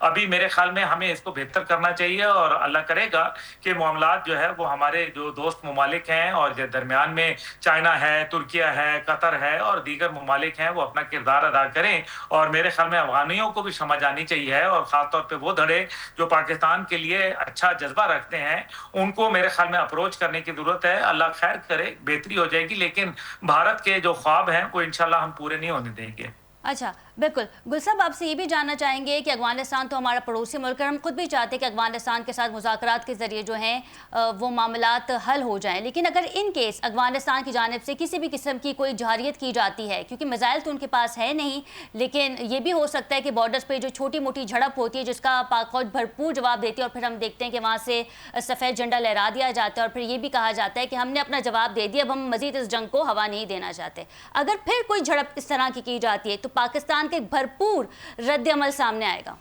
ابھی میرے خیال میں ہمیں اس کو بہتر کرنا چاہیے اور اللہ کرے گا کہ معاملات جو ہے وہ ہمارے جو دوست ممالک ہیں اور جو درمیان میں چائنا ہے, ترکیہ ہے, قطر ہے اور دیگر ممالک ہیں وہ اپنا کردار ادا کریں. اور میرے خیال میں افغانیوں کو بھی سمجھ آنی چاہیے اور خاص طور پہ وہ دھڑے جو پاکستان کے لیے اچھا جذبہ رکھتے ہیں ان کو میرے خیال میں اپروچ کرنے کی ضرورت ہے. اللہ خیر کرے, بہتری ہو جائے گی, لیکن بھارت کے جو خواب ہیں وہ انشاءاللہ ہم پورے نہیں ہونے دیں گے. اچھا بالکل. گل صاحب آپ سے یہ بھی جاننا چاہیں گے کہ افغانستان تو ہمارا پڑوسی ملک ہے, ہم خود بھی چاہتے ہیں کہ افغانستان کے ساتھ مذاکرات کے ذریعے جو ہیں وہ معاملات حل ہو جائیں, لیکن اگر ان کیس افغانستان کی جانب سے کسی بھی قسم کی کوئی جارحیت کی جاتی ہے, کیونکہ میزائل تو ان کے پاس ہے نہیں, لیکن یہ بھی ہو سکتا ہے کہ بارڈرز پہ جو چھوٹی موٹی جھڑپ ہوتی ہے جس کا پاک فوج بھرپور جواب دیتی ہے اور پھر ہم دیکھتے ہیں کہ وہاں سے سفید جھنڈا لہرا دیا جاتا ہے اور پھر یہ بھی کہا جاتا ہے کہ ہم نے اپنا جواب دے دیا, اب ہم مزید اس جنگ کو ہوا نہیں دینا چاہتے. اگر پھر کوئی جھڑپ اس طرح کی جاتی ہے تو پاکستان کے بھرپور رد عمل سامنے آئے گا.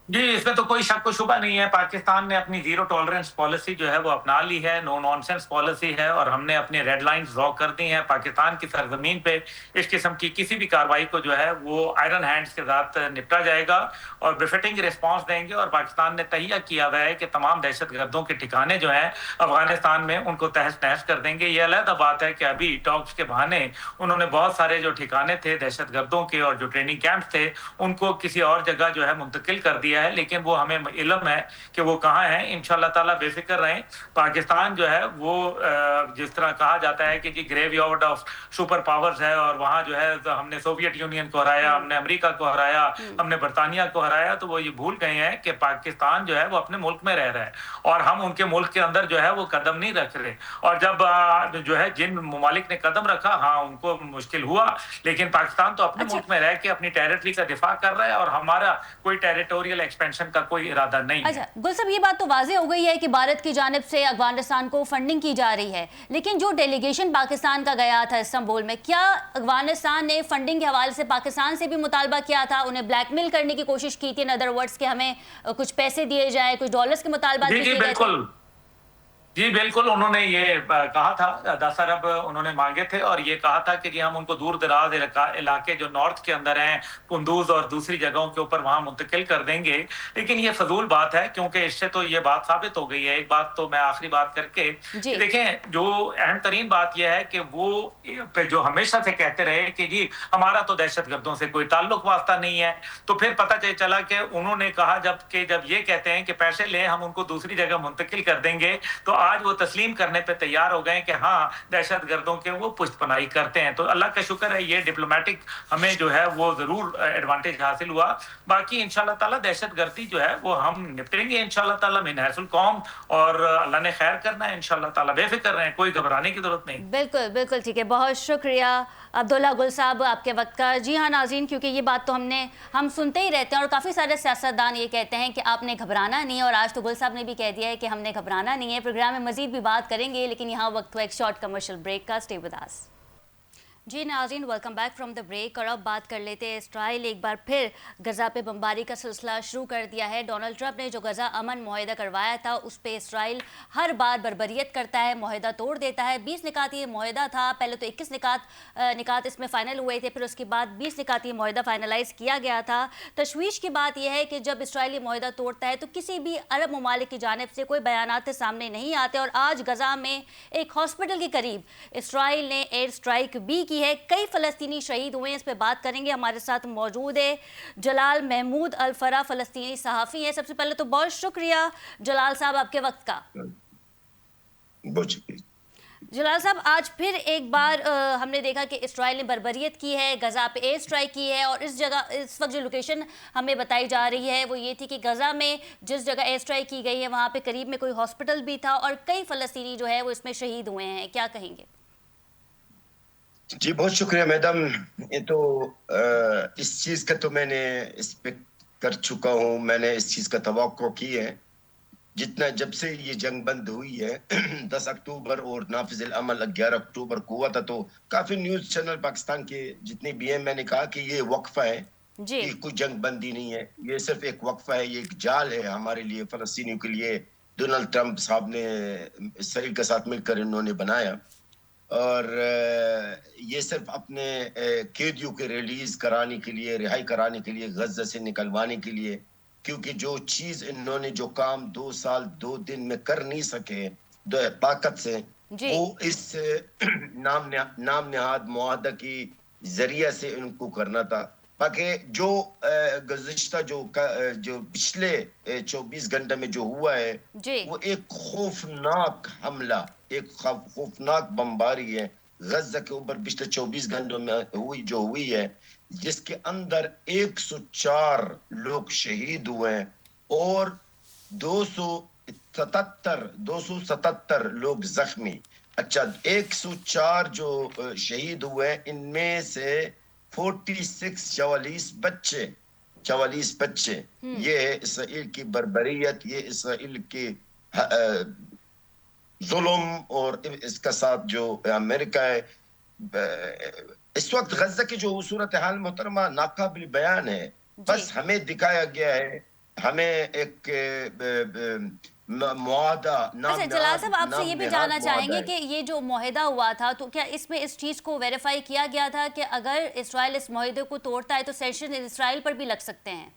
جی, اس میں تو کوئی شک و شبہ نہیں ہے. پاکستان نے اپنی زیرو ٹالرنس پالیسی جو ہے وہ اپنا لی ہے, نو نان سینس پالیسی ہے, اور ہم نے اپنے ریڈ لائنز ڈرا کر دی ہیں. پاکستان کی سرزمین پہ اس قسم کی کسی بھی کارروائی کو جو ہے وہ آئرن ہینڈز کے ساتھ نپٹا جائے گا اور بفٹنگ رسپانس دیں گے. اور پاکستان نے تہیہ کیا ہوا ہے کہ تمام دہشت گردوں کے ٹھکانے جو ہیں افغانستان میں ان کو تہس نہس کر دیں گے. یہ علیحدہ بات ہے کہ ابھی ٹاکس کے بہانے انہوں نے بہت سارے جو ٹھکانے تھے دہشت گردوں کے اور جو ٹریننگ کیمپس تھے ان کو کسی اور جگہ جو ہے منتقل کر دیا ہے, لیکن وہ ہمیں علم ہے کہ وہ کہاں ہیں. انشاءاللہ تعالیٰ بے فکر رہیں. پاکستان جو ہے وہ جس طرح کہا جاتا ہے کہ جی گریو یارڈ آف سپر پاورز ہے اور وہاں جو ہے ہم نے سوویت یونین کو ہرایا, ہم نے امریکہ کو ہرایا, ہم نے برطانیہ کو ہرایا, تو وہ یہ بھول گئے ہیں کہ پاکستان جو ہے وہ اپنے ملک میں رہ رہا ہے اور ہم ان کے ملک کے اندر جو ہے وہ قدم نہیں رکھ رہے. اور جب جو ہے جن ممالک نے قدم رکھا, ہاں ان کو مشکل ہوا, لیکن پاکستان تو اپنے ملک میں رہ کے اپنی ٹیریٹری کا دفاع کر رہا ہے اور ہمارا کوئی ٹیریٹوریل ایکسپینشن کا کوئی ارادہ نہیں ہے. اچھا گل صاحب, یہ بات تو واضح ہو گئی ہے کہ بھارت کی جانب سے افغانستان کو فنڈنگ کی جا رہی ہے, لیکن جو ڈیلیگیشن پاکستان کا گیا تھا استنبول میں, کیا افغانستان نے فنڈنگ کے حوالے سے پاکستان سے بھی مطالبہ کیا تھا, انہیں بلیک میل کرنے کی کوشش کی تھی, ان ادر ورڈز کہ ہمیں کچھ پیسے دیے جائے, کچھ ڈالرز کے مطالبات بھی کیے گئے تھے؟ جی بالکل, انہوں نے یہ کہا تھا 10 ارب انہوں نے مانگے تھے اور یہ کہا تھا کہ جی ہم ان کو دور دراز علاقے جو نارتھ کے اندر ہیں, قندوز اور دوسری جگہوں کے اوپر وہاں منتقل کر دیں گے. لیکن یہ فضول بات ہے کیونکہ اس سے تو یہ بات ثابت ہو گئی ہے. ایک بات تو میں آخری بات کر کے دیکھیں, جو اہم ترین بات یہ ہے کہ وہ جو ہمیشہ سے کہتے رہے کہ جی ہمارا تو دہشت گردوں سے کوئی تعلق واسطہ نہیں ہے, تو پھر پتہ چلا کہ انہوں نے کہا جب یہ کہتے ہیں کہ پیسے لیں ہم ان کو دوسری جگہ منتقل کر دیں گے, تو آج وہ تسلیم کرنے پہ تیار ہو گئے کہ ہاں دہشت گردوں کے وہ پشت پناہی کرتے ہیں. تو اللہ کا شکر ہے یہ ڈپلومیٹک ہمیں جو ہے وہ ضرور ایڈوانٹیج حاصل ہوا. باقی انشاءاللہ تعالیٰ دہشت گردی جو ہے وہ ہم نپٹیں گے انشاءاللہ تعالیٰ من حیث القوم, اور اللہ نے خیر کرنا ہے انشاءاللہ تعالیٰ. بے فکر رہیں, کوئی گھبرانے کی ضرورت نہیں. بالکل بالکل ٹھیک ہے, بہت شکریہ عبداللہ گل صاحب آپ کے وقت کا. جی ہاں ناظرین, کیونکہ یہ بات تو ہم سنتے ہی رہتے ہیں اور کافی سارے سیاستدان یہ کہتے ہیں کہ آپ نے گھبرانا نہیں ہے, اور آج تو گل صاحب نے بھی کہہ دیا ہے کہ ہم نے گھبرانا نہیں ہے. پروگرام میں مزید بھی بات کریں گے, لیکن یہاں وقت ہوا ایک شارٹ کمرشل بریک کا. Stay with us. جی ناظرین, welcome back from the break. اور اب بات کر لیتے ہیں اسرائیل ایک بار پھر غزہ پہ بمباری کا سلسلہ شروع کر دیا ہے. ڈونلڈ ٹرمپ نے جو غزہ امن معاہدہ کروایا تھا اس پہ اسرائیل ہر بار بربریت کرتا ہے, معاہدہ توڑ دیتا ہے. 20 نکات یہ معاہدہ تھا, پہلے تو 21 نکات اس میں فائنل ہوئے تھے, پھر اس کے بعد 20 نکات یہ معاہدہ فائنلائز کیا گیا تھا. تشویش کی بات یہ ہے کہ جب اسرائیل یہ معاہدہ توڑتا ہے تو کسی بھی عرب ممالک کی جانب سے کوئی بیانات سامنے نہیں آتے. اور آج غزہ میں ایک ہاسپٹل کے قریب اسرائیل نے ایئر اسٹرائک بھی کی ہے, کئی فلسطینی شہید ہوئے ہیں. اس پہ بات کریں گے, ہمارے ساتھ موجود ہے جلال محمود الفرا, فلسطینی صحافی ہیں. سب سے پہلے تو بہت شکریہ جلال صاحب آپ کے وقت کا. بہت شکریہ جلال صاحب, آج پھر ایک بار ہم نے دیکھا کہ اسرائیل نے بربریت کی ہے, غزہ پہ ایئر اسٹرائک کی ہے, اور اس جگہ اس وقت جو لوکیشن ہمیں بتائی جا رہی ہے وہ یہ تھی کہ غزہ میں جس جگہ ایئر اسٹرائک کی گئی ہے وہاں پہ قریب میں کوئی ہاسپٹل بھی تھا اور کئی فلسطینی جو ہے وہ اس میں شہید ہوئے ہیں. کیا کہیں گے؟ جی بہت شکریہ میڈم. یہ تو اس چیز کا تو میں نے اس پہ کر چکا ہوں, میں نے اس چیز کا توقع کی ہے. جتنا جب سے یہ جنگ بند ہوئی ہے 10 اکتوبر اور نافذ العمل 11 اکتوبر کو ہوا تھا, تو کافی نیوز چینل پاکستان کے جتنے بھی ہیں میں نے کہا کہ یہ وقفہ ہے, یہ کوئی جنگ بندی نہیں ہے, یہ صرف ایک وقفہ ہے, یہ ایک جال ہے ہمارے لیے, فلسطینیوں کے لیے. ڈونلڈ ٹرمپ صاحب نے اسرائیل کے ساتھ مل کر انہوں نے بنایا. اور یہ صرف اپنے قیدیوں کے ریلیز کرانے کے لیے، رہائی کرانے کے لیے، غزہ سے نکلوانے کے لیے، کیونکہ جو چیز انہوں نے جو کام 2 سال 2 دن میں کر نہیں سکے طاقت سے، جی وہ اس نام نہاد معاہدہ کی ذریعہ سے ان کو کرنا تھا. باقی جو گزشتہ جو پچھلے 24 گھنٹے میں جو ہوا ہے جی وہ ایک خوفناک حملہ، ایک خوفناک بمباری ہے غزہ کے اوپر پچھلے 24 گھنٹوں میں ہوئی ہے، جس کے اندر 104 لوگ شہید ہوئے ہیں اور 277 لوگ زخمی. اچھا 104 جو شہید ہوئے ہیں، ان میں سے 44 بچے. یہ ہے اسرائیل کی بربریت، یہ اسرائیل کی ظلم، اور اس کا ساتھ جو امریکہ ہے. اس وقت غزہ کی جو صورتحال محترمہ ناقابل بیان ہے. بس ہمیں دکھایا گیا ہے، ہمیں ایک معاہدہ اچھا جلال صاحب، آپ سے یہ بھی جاننا چاہیں گے کہ یہ جو معاہدہ ہوا تھا تو کیا اس میں اس چیز کو ویریفائی کیا گیا تھا کہ اگر اسرائیل اس معاہدے کو توڑتا ہے تو سینکشن اسرائیل پر بھی لگ سکتے ہیں؟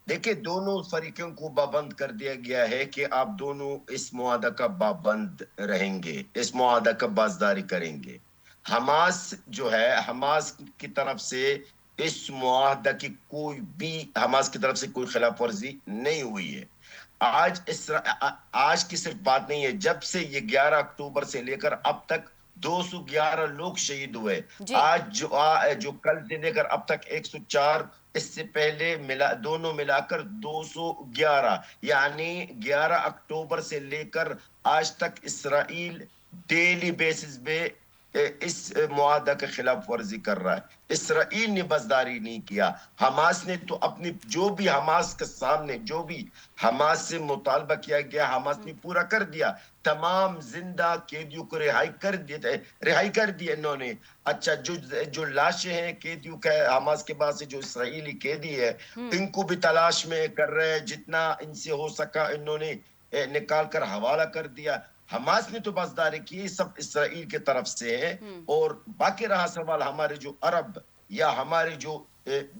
دیکھیں دونوں فریقوں کو پابند کر دیا گیا ہے کہ آپ دونوں اس معاہدہ کا پابند رہیں گے، اس معاہدہ کا پاسداری کریں گے. حماس جو ہے، حماس کی طرف سے اس معاہدہ کی حماس کی طرف سے کوئی خلاف ورزی نہیں ہوئی ہے. آج کی صرف بات نہیں ہے، جب سے یہ 11 اکتوبر سے لے کر اب تک 211 لوگ شہید ہوئے. آج جو کل سے لے کر اب تک 104، اس سے پہلے دونوں ملا کر 211، یعنی 11 اکتوبر سے لے کر آج تک اسرائیل ڈیلی بیسس پہ اس معاہدہ کے خلاف ورزی کر رہا ہے. اسرائیل نے بازداری نہیں کیا. حماس نے تو اپنی جو بھی حماس کے سامنے جو بھی حماس سے مطالبہ کیا گیا، حماس نے پورا کر دیا. تمام زندہ قیدیوں کو رہائی کر دی انہوں نے. اچھا جو لاشیں ہیں قیدیوں کا حماس کے پاس جو اسرائیلی قیدی ہے، ان کو بھی تلاش میں کر رہے ہیں. جتنا ان سے ہو سکا انہوں نے نکال کر حوالہ کر دیا. حماس نے تو بازداری کی، سب اسرائیل کی طرف سے ہے. اور باقی رہا سوال ہمارے جو عرب یا ہمارے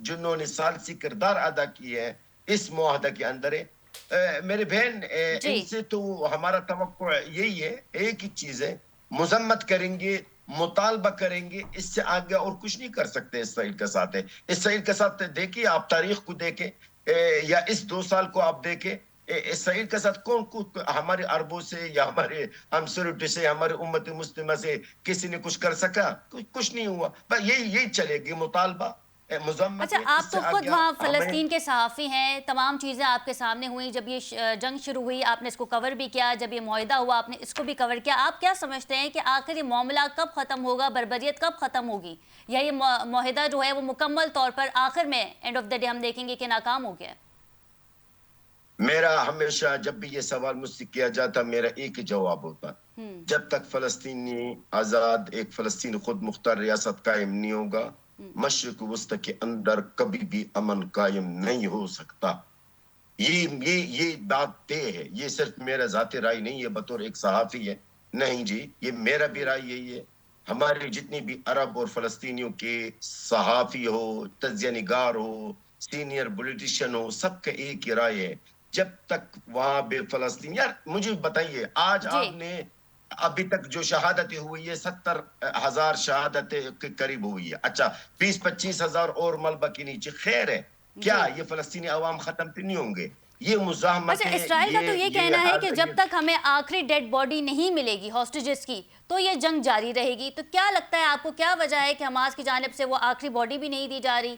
جنہوں نے ثالثی کردار ادا کی ہے اس معاہدہ کے اندر ہے، میرے بہن ان سے تو ہمارا توقع یہی ہے، ایک ہی چیز ہے، مذمت کریں گے، مطالبہ کریں گے. اس سے آگے اور کچھ نہیں کر سکتے اسرائیل کے ساتھ. اسرائیل کے ساتھ دیکھیے، آپ تاریخ کو دیکھیں یا اس 2 سال کو آپ دیکھیں، اسرائیل کے ساتھ کون ہمارے عربوں سے یا ہمارے ہمسروٹی سے، ہمارے امت مسلمہ سے کسی نے کچھ کر سکا؟ کچھ نہیں ہوا. بس یہی چلے گی، مطالبہ، مذمت. اچھا آپ تو خود وہاں فلسطین کے صحافی ہیں، تمام چیزیں آپ کے سامنے ہوئیں. جب یہ جنگ شروع ہوئی آپ نے اس کو کور بھی کیا، جب یہ معاہدہ ہوا آپ نے اس کو بھی کور کیا. آپ کیا سمجھتے ہیں کہ آخر یہ معاملہ کب ختم ہوگا، بربریت کب ختم ہوگی، یا یہ معاہدہ جو ہے وہ مکمل طور پر آخر میں اینڈ آف دا ڈے ہم دیکھیں گے کہ ناکام ہو گیا؟ میرا ہمیشہ جب بھی یہ سوال مجھ سے کیا جاتا میرا ایک ہی جواب ہوتا، جب تک فلسطینی آزاد ایک فلسطین خود مختار ریاست قائم نہیں ہوگا، مشرق وسطی کے اندر کبھی بھی امن قائم نہیں ہو سکتا. یہ بات طے ہے. یہ صرف میرا ذاتی رائے نہیں ہے بطور ایک صحافی ہے، نہیں جی، یہ میرا بھی رائے یہی ہے. ہمارے جتنی بھی عرب اور فلسطینیوں کے صحافی ہو، تجزیہ نگار ہو، سینئر پولیٹیشین ہو، سب کا ایک ہی رائے ہے، جب تک وہاں بے فلسطین. یار مجھے بتائیے، آج آپ نے ابھی تک جو شہادتیں ہوئی ہے 70,000 شہادتیں کے قریب ہوئی ہے. اچھا 20-25 ہزار اور ملبہ کے نیچے. خیر ہے کیا یہ فلسطینی عوام ختم تو نہیں ہوں گے؟ یہ مزاحمت ہے. اچھا اسرائیل کا تو یہ کہنا ہے کہ جب تک ہمیں آخری ڈیڈ باڈی نہیں ملے گی ہاسٹیجز کی تو یہ جنگ جاری رہے گی. تو کیا لگتا ہے آپ کو، کیا وجہ ہے کہ حماس کی جانب سے وہ آخری باڈی بھی نہیں دی جا رہی؟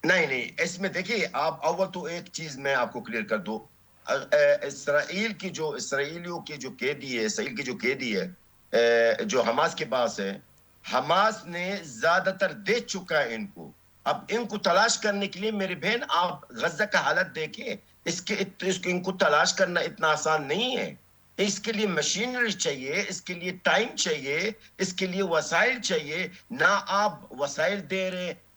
نہیں، اس میں دیکھیے آپ اول تو ایک چیز میں آپ کو کلیئر کر دوں. اسرائیلیوں کی جو قیدی ہے، اسرائیل کی جو قیدی ہے جو حماس کے پاس ہے، حماس نے زیادہ تر دے چکا ہے ان کو. اب ان کو تلاش کرنے کے لیے میرے بہن آپ غزہ کا حالت دیکھیں، ان کو تلاش کرنا اتنا آسان نہیں ہے. اس کے لیے مشینری چاہیے، اس کے لیے ٹائم چاہیے، اس کے لیے وسائل چاہیے. نہ آپ وسائل دے رہے،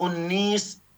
19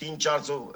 300-400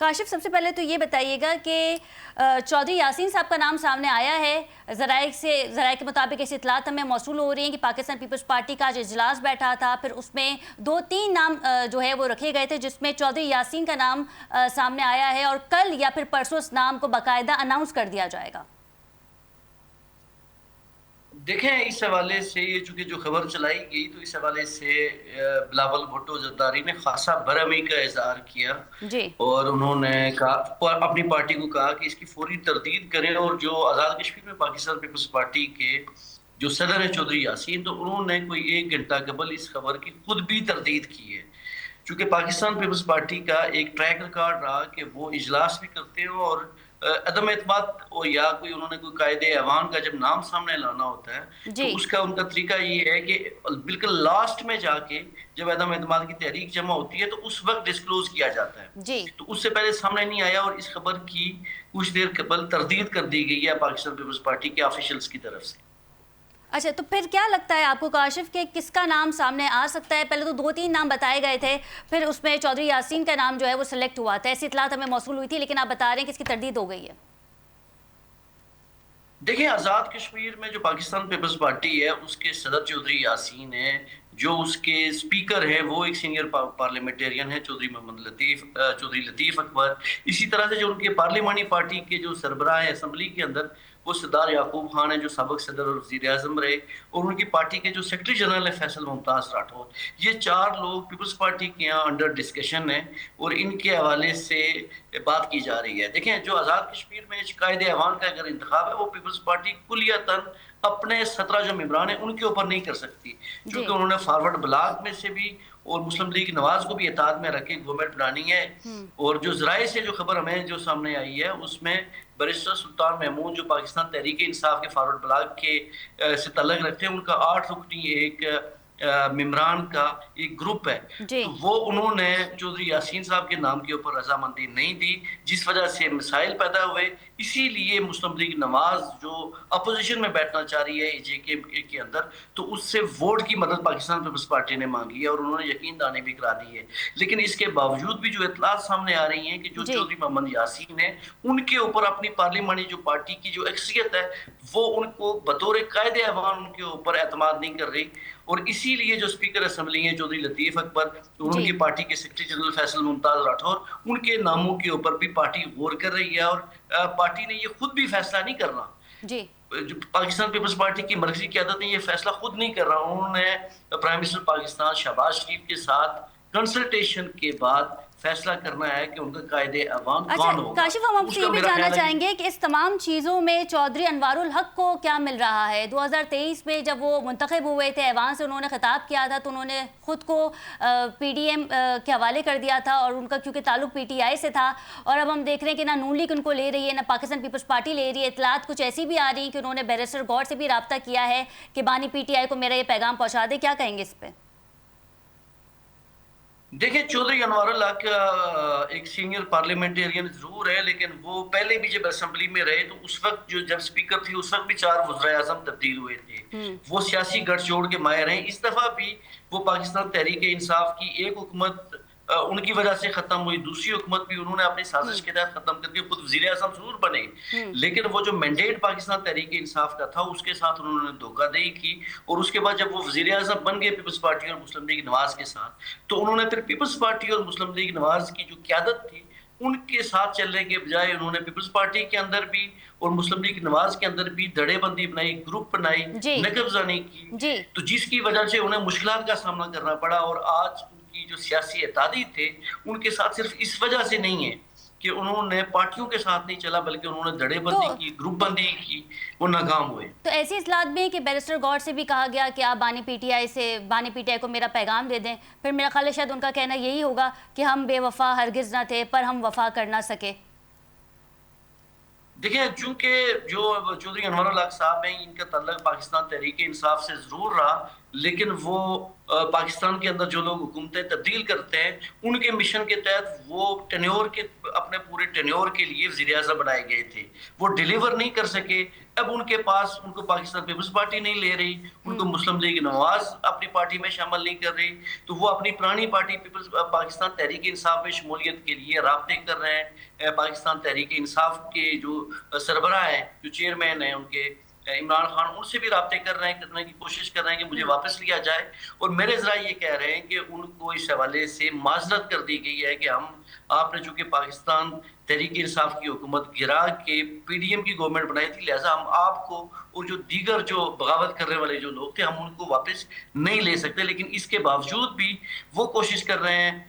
کاشف، سب سے پہلے تو یہ بتائیے گا کہ چودھری یاسین صاحب کا نام سامنے آیا ہے، ذرائع کے مطابق ایسی اطلاعات ہمیں موصول ہو رہی ہیں کہ پاکستان پیپلز پارٹی کا آج اجلاس بیٹھا تھا، پھر اس میں 2-3 نام جو ہے وہ رکھے گئے تھے، جس میں چودھری یاسین کا نام سامنے آیا ہے، اور کل یا پھر پرسوں اس نام کو باقاعدہ اناؤنس کر دیا جائے گا۔ دیکھیں، اس حوالے سے یہ چونکہ جو خبر چلائی گئی تو اس حوالے سے بلاول بھٹو زرداری نے خاصا برہمی کا اظہار کیا جی، اور انہوں نے کہا، اپنی پارٹی کو کہا کہ اس کی فوری تردید کریں، اور جو آزاد کشمیر میں پاکستان پیپلز پارٹی کے جو صدر ہیں چودھری یاسین، تو انہوں نے کوئی 1 گھنٹہ قبل اس خبر کی خود بھی تردید کی ہے، چونکہ پاکستان پیپلز پارٹی کا ایک ٹریک ریکارڈ رہا کہ وہ اجلاس بھی کرتے ہیں اور عدم اعتماد یا کوئی انہوں نے کوئی قائد ایوان کا جب نام سامنے لانا ہوتا ہے تو اس کا ان کا طریقہ یہ ہے کہ بالکل لاسٹ میں جا کے جب عدم اعتماد کی تحریک جمع ہوتی ہے تو اس وقت ڈسکلوز کیا جاتا ہے، تو اس سے پہلے سامنے نہیں آیا، اور اس خبر کی کچھ دیر قبل تردید کر دی گئی ہے پاکستان پیپلز پارٹی کے آفیشلز کی طرف سے۔ اچھا، تو پھر کیا لگتا ہے آپ کو کاشف کہ کس کا نام سامنے آ سکتا ہے؟ پہلے تو 2-3 نام بتائے گئے تھے، پھر اس میں چودھری یاسین کا نام جو ہے وہ سلیکٹ ہوا تھا، ایسی اطلاعات ہمیں موصول ہوئی تھی، لیکن آپ بتا رہے ہیں کہ اس کی تردید ہو گئی ہے۔ دیکھیں، آزاد کشمیر میں جو پاکستان پیپلز پارٹی ہے اس کے صدر چودھری یاسین ہیں، جو اس کے سپیکر ہیں وہ ایک سینئر پارلیمنٹیرین ہیں چودھری لطیف اکبر، اسی طرح سے جو ان کے پارلیمانی پارٹی کے جو سربراہ ہیں اسمبلی کے اندر وہ سردار یعقوب خان ہیں جو سابق صدر اور وزیر اعظم رہے، اور ان کی پارٹی کے جو سیکرٹری جنرل ہے فیصل ممتاز راٹھور، یہ 4 لوگ پیپلز پارٹی کے یہاں انڈر ڈسکشن ہیں اور ان کے حوالے سے بات کی جا رہی ہے۔ دیکھیں، جو آزاد کشمیر میں قائد ایوان کا اگر انتخاب ہے وہ پیپلز پارٹی کلیتاً اپنے 17 جو ممبران ہیں ان کے اوپر نہیں کر سکتی، چونکہ انہوں نے فارورڈ بلاک میں سے بھی اور مسلم لیگ نواز کو بھی اتحاد میں رکھ کے گورنمنٹ بنانی ہے، اور جو ذرائع سے جو خبر ہمیں جو سامنے آئی ہے اس میں بیرسٹر سلطان محمود جو پاکستان تحریک انصاف کے فارورڈ بلاک کے سے تعلق رکھتے ہیں، ان کا 8 رکنی ایک ممبران کا ایک گروپ ہے، تو وہ انہوں نے چودھری یاسین صاحب کے نام کے اوپر رضامندی نہیں دی، جس وجہ سے مسائل پیدا ہوئے۔ اسی لیے مسلم لیگ نواز جو اپوزیشن میں بیٹھنا چاہ رہی ہے جے کے اندر، تو اس سے ووٹ کی مدد پاکستان پیپلز پارٹی نے مانگی ہے اور انہوں نے یقین دہانی بھی کرا دی ہے، لیکن اس کے باوجود بھی جو اطلاعات سامنے آ رہی ہیں کہ جو چودھری محمد یاسین ہیں ان کے اوپر اپنی پارلیمانی جو پارٹی کی جو اکثریت ہے وہ ان کو بطور قائد ایوان ان کے اوپر اعتماد نہیں کر رہی، اور اسی لیے جو اسپیکر اسمبلی ہیں چودھری لطیف اکبر، ان کی پارٹی کے سیکرٹری جنرل فیصل ممتاز راٹھور، ان کے ناموں کے اوپر بھی پارٹی غور کر رہی ہے، اور پارٹی نے یہ خود بھی فیصلہ نہیں کرنا، جو پاکستان پیپلز پارٹی کی مرکزی قیادت نے یہ فیصلہ خود نہیں کر رہا، انہوں نے پرائم منسٹر پاکستان شہباز شریف کے ساتھ کنسلٹیشن کے بعد فیصلہ کرنا ہے کہ ان کا قائد ایوان کون ہوگا۔ کاشف، ہم آپ سے یہ بھی جاننا چاہیں گے کہ اس تمام چیزوں میں چودھری انوار الحق کو کیا مل رہا ہے؟ 2023 میں جب وہ منتخب ہوئے تھے ایوان سے، انہوں نے خطاب کیا تھا تو انہوں نے خود کو پی ڈی ایم کے حوالے کر دیا تھا، اور ان کا کیونکہ تعلق پی ٹی آئی سے تھا، اور اب ہم دیکھ رہے ہیں کہ نہ نون لیگ ان کو لے رہی ہے نہ پاکستان پیپلز پارٹی لے رہی ہے۔ اطلاعات کچھ ایسی بھی آ رہی ہیں کہ انہوں نے بیرسٹر گوڈ سے بھی رابطہ کیا ہے کہ بانی پی ٹی آئی کو میرا یہ پیغام پہنچا دے، کیا کہیں گے اس پہ؟ دیکھیں، چودھری انوار الحق ایک سینئر پارلیمنٹیرین ضرور ہے، لیکن وہ پہلے بھی جب اسمبلی میں رہے تو اس وقت جب اسپیکر تھی اس وقت بھی 4 وزراء اعظم تبدیل ہوئے تھے، وہ سیاسی گٹھ جوڑ کے ماہر ہیں۔ اس دفعہ بھی وہ پاکستان تحریک انصاف کی ایک حکومت ان کی وجہ سے ختم ہوئی، دوسری حکومت بھی انہوں نے اپنی سازش کے تحت ختم کر کے خود وزیر اعظم ضرور بنے، لیکن وہ جو مینڈیٹ پاکستان تحریک انصاف کا تھا اس کے ساتھ انہوں نے دھوکہ دہی کی، اور اس کے بعد جب وہ وزیر اعظم بن گئے پیپلز پارٹی اور مسلم لیگ نواز کے ساتھ، تو انہوں نے پھر پیپلز پارٹی اور مسلم لیگ نواز کی جو قیادت تھی ان کے ساتھ چلنے کے بجائے انہوں نے پیپلز پارٹی کے اندر بھی اور مسلم لیگ نواز کے اندر بھی دھڑے بندی بنائی، گروپ بنائی، نقب زنی کی، تو جس کی وجہ سے انہیں مشکلات کا سامنا کرنا پڑا، اور آج ان کی جو سیاسی اتحادی تھے ان کے ساتھ صرف اس وجہ سے نہیں ہے کہ انہوں نے پارٹیوں کے ساتھ نہیں چلا بلکہ انہوں نے دھڑے بندی کی، گروپ بندی کی، وہ ناکام ہوئے۔ تو ایسی اصلاحات بھی ہیں کہ بیرسٹر گوڈ سے بھی کہا گیا کہ آپ بانی پی ٹی آئی کو میرا پیغام دے دیں، پھر میرا خیال ہے شاید ان کا کہنا یہی ہوگا کہ ہم بے وفا ہرگز نہ تھے پر ہم وفا کر نہ سکے۔ دیکھیں، چونکہ جو چودھری انوار الحق صاحب ہیں ان کا تعلق پاکستان تحریک انصاف سے ضرور رہا، لیکن وہ پاکستان کے اندر جو لوگ حکومتیں تبدیل کرتے ہیں ان کے مشن کے تحت وہ ٹینیور کے اپنے پورے ٹینیور کے لیے وزیر اعظم بنائے گئے تھے، وہ ڈیلیور نہیں کر سکے. اب ان کے پاس ان کو پاکستان پیپلز پارٹی نہیں لے رہی، ان کو مسلم لیگ نواز اپنی پارٹی میں شامل نہیں کر رہی، تو وہ اپنی پرانی پارٹی پیپلز پاکستان تحریک انصاف میں شمولیت کے لیے رابطے کر رہے ہیں. پاکستان تحریک انصاف کے جو سربراہ ہیں، جو چیئرمین ہیں ان کے عمران خان، ان سے بھی رابطے کرنے کی کوشش کر رہے ہیں کہ مجھے واپس لیا جائے. اور میرے ذرائع یہ کہہ رہے ہیں کہ ان کو اس حوالے سے معذرت کر دی گئی ہے کہ آپ نے چونکہ پاکستان تحریک انصاف کی حکومت گرا کے پی ڈی ایم کی گورنمنٹ بنائی تھی، لہٰذا ہم آپ کو اور جو دیگر جو بغاوت کرنے والے جو لوگ تھے ہم ان کو واپس نہیں لے سکتے. لیکن اس کے باوجود بھی وہ کوشش کر رہے ہیں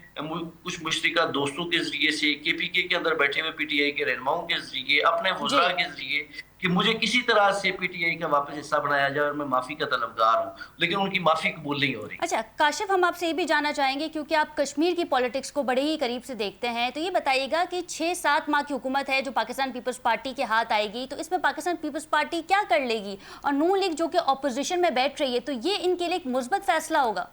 کچھ مشترکہ دوستوں کے ذریعے سے، کے پی کے اندر بیٹھے ہوئے پی ٹی آئی کے رہنماؤں کے ذریعے، اپنے وزراء کے ذریعے، کہ مجھے کسی طرح سے پی ٹی آئی کا واپس حصہ بنایا جائے اور میں معافی کا طلبگار ہوں، لیکن ان کی معافی قبول نہیں ہو رہی. اچھا کاشف، ہم آپ سے یہ بھی جاننا چاہیں گے کیونکہ آپ کشمیر کی پولیٹکس کو بڑے ہی قریب سے دیکھتے ہیں، تو یہ بتائیے گا کہ 6-7 ماہ کی حکومت ہے جو پاکستان پیپلز پارٹی کے ہاتھ آئے گی، تو اس میں پاکستان پیپلز پارٹی کیا کر لے گی؟ اور نون لیگ جو کہ اپوزیشن میں بیٹھ رہی ہے، تو یہ ان کے لیے ایک مثبت فیصلہ ہوگا؟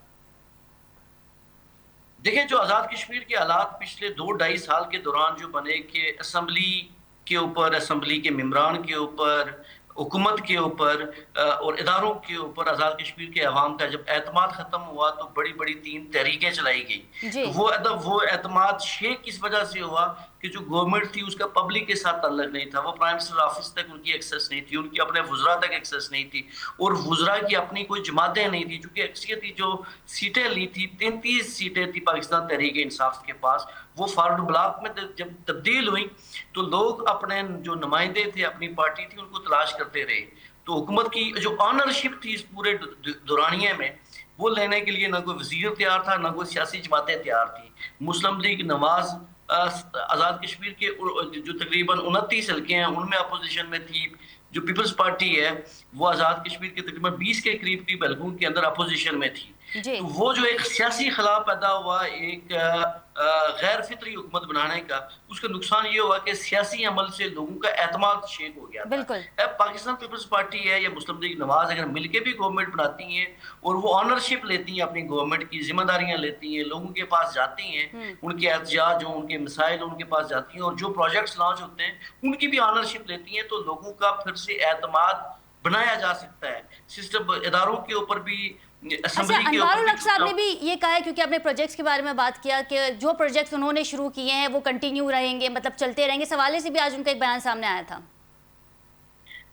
دیکھیں، جو آزاد کشمیر کے حالات پچھلے 2-2.5 سال کے دوران جو بنے کہ اسمبلی کے اوپر، اسمبلی کے ممبران کے اوپر، حکومت کے اوپر اور اداروں کے اوپر آزاد کشمیر کے عوام کا جب اعتماد ختم ہوا تو بڑی بڑی 3 تحریکیں چلائی گئی. جی. وہ اعتماد شیک کس وجہ سے ہوا کہ جو گورنمنٹ تھی اس کا پبلک کے ساتھ تعلق نہیں تھا، وہ پرائم منسٹر آفس تک ان کی ایکسیس نہیں تھی، ان کی اپنے وزراء تک ایکسیس نہیں تھی، اور وزراء کی اپنی کوئی جماعتیں نہیں تھی، چونکہ اکثریتی جو سیٹیں لی تھی 33 سیٹیں تھی پاکستان تحریک انصاف کے پاس، وہ فارورڈ بلاک میں جب تبدیل ہوئی تو لوگ اپنے جو نمائندے تھے، اپنی پارٹی تھی، ان کو تلاش کرتے رہے. تو حکومت کی جو آنرشپ تھی اس پورے دورانیے میں، وہ لینے کے لیے نہ کوئی وزیر تیار تھا، نہ کوئی سیاسی جماعتیں تیار تھی. مسلم لیگ نواز آزاد کشمیر کے جو تقریباً 29 حلقے ہیں ان میں اپوزیشن میں تھی. جو پیپلز پارٹی ہے وہ آزاد کشمیر کے تقریباً 20 کے قریب حلقوں کے اندر اپوزیشن میں تھی. تو وہ جو ایک سیاسی خلا پیدا ہوا، ایک غیر فطری حکومت بنانے کا، اس کا نقصان یہ ہوا کہ سیاسی عمل سے لوگوں کا اعتماد شیک ہو گیا. بالکل. اب پاکستان پیپلز پارٹی ہے یا مسلم لیگ نواز اگر مل کے بھی گورنمنٹ بناتی ہیں اور وہ آنرشپ لیتی ہیں، اپنی گورنمنٹ کی ذمہ داریاں لیتی ہیں، لوگوں کے پاس جاتی ہیں، ان کے احتجاج ہوں، ان کے مسائل ان کے پاس جاتی ہیں، اور جو پروجیکٹس لانچ ہوتے ہیں ان کی بھی آنرشپ لیتی ہیں، تو لوگوں کا پھر سے اعتماد بنایا جا سکتا ہے. سسٹم اداروں کے اوپر بھی. اچھا، انوار الحق صاحب نے بھی یہ کہا ہے، کیونکہ آپ نے پروجیکٹس کے بارے میں بات کیا کہ جو پروجیکٹس انہوں نے شروع کیے ہیں وہ کنٹینیو رہیں گے، مطلب چلتے رہیں گے. اس حوالے سے بھی آج ان کا ایک بیان سامنے آیا تھا.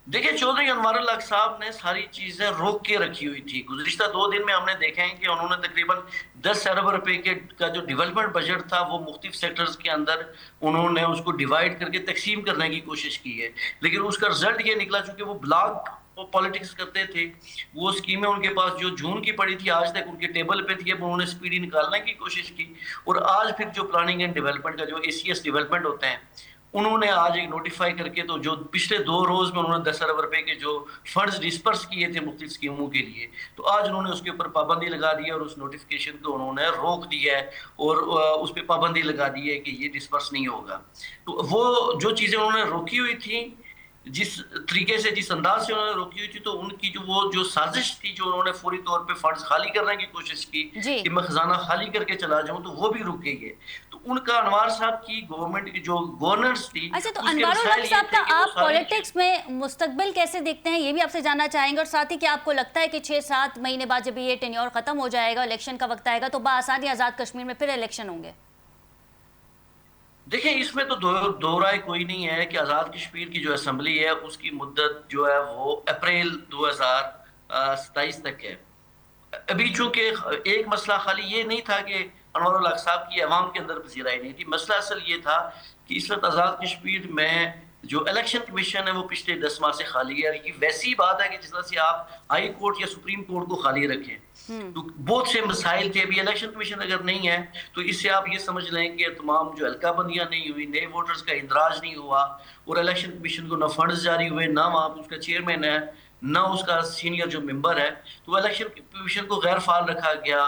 دیکھیں، چودھری انوار الحق صاحب نے ساری چیزیں روک کے رکھی ہوئی تھی. گزشتہ 2 دن میں ہم نے دیکھا ہے کہ انہوں نے تقریباً 10 ارب روپے کا جو ڈیولپمنٹ بجٹ تھا وہ مختلف سیکٹرز کے اندر انہوں نے اس کو ڈیوائیڈ کر کے تقسیم کرنے کی کوشش کی ہے. لیکن اس کا رزلٹ یہ نکلا، چونکہ وہ بلاک پالیٹکس کرتے تھے، وہ اسکیمیں ان کے پاس جو جون کی پڑی تھی آج تک ان کے ٹیبل پہ تھی، اب انہوں نے سپیڈی نکالنے کی کوشش کی. اور آج پھر جو پلاننگ اینڈ ڈیولپمنٹ کا جو ACS ڈیولپمنٹ ہوتے ہیں، انہوں نے آج ایک نوٹیفائی کر کے، تو جو پچھلے 2 روز میں انہوں نے 10 ارب روپے کے جو فنڈز ڈسپرس کیے تھے مختلف اسکیموں کے لیے، تو آج انہوں نے اس کے اوپر پابندی لگا دی ہے اور اس نوٹیفیکیشن کو انہوں نے روک دیا ہے اور اس پہ پابندی لگا دی ہے کہ یہ ڈسپرس نہیں ہوگا. تو وہ جو چیزیں انہوں نے روکی ہوئی تھیں، جس طریقے سے، جس انداز سے انہوں نے روکی ہوئی تھی، تو ان کی جو سازش تھی، جو انہوں نے فوری طور پہ فنڈز خالی کرنے کی کوشش کی کہ میں خزانہ خالی کر کے چلا جاؤں، تو وہ بھی رک گئی ہے. تو ان کا انوار صاحب کی گورنمنٹ کی جو گورننس تھی. اچھا، تو انوار الحق صاحب کا آپ پولیٹکس میں مستقبل کیسے دیکھتے ہیں، یہ بھی آپ سے جاننا چاہیں گے. اور ساتھ ہی کیا آپ کو لگتا ہے کہ 6-7 مہینے بعد جب یہ ٹینیور ختم ہو جائے گا، الیکشن کا وقت آئے گا، تو بآسانی آزاد کشمیر میں پھر الیکشن ہوں گے؟ دیکھیں، اس میں تو دو رائے کوئی نہیں ہے کہ آزاد کشمیر کی جو اسمبلی ہے اس کی مدت جو ہے وہ اپریل 2027 تک ہے. ابھی چونکہ ایک مسئلہ خالی یہ نہیں تھا کہ انوار الحق صاحب کی عوام کے اندر پذیرائی نہیں تھی، مسئلہ اصل یہ تھا کہ اس وقت آزاد کشمیر میں جو الیکشن کمیشن ہے وہ پچھلے 10 ماہ سے خالی ہے. یہ ویسی بات ہے کہ جس طرح سے آپ ہائی کورٹ یا سپریم کورٹ کو خالی رکھیں، تو بہت سے مسائل تھے. ابھی الیکشن کمیشن اگر نہیں ہے تو اس سے آپ یہ سمجھ لیں کہ تمام جو حلقہ بندیاں نہیں ہوئی، نئے ووٹرز کا اندراج نہیں ہوا، اور الیکشن کمیشن کو نہ فنڈز جاری ہوئے، نہ وہاں اس کا چیئرمین ہے، نہ اس کا سینئر جو ممبر ہے، تو الیکشن کمیشن کو غیر فعال رکھا گیا.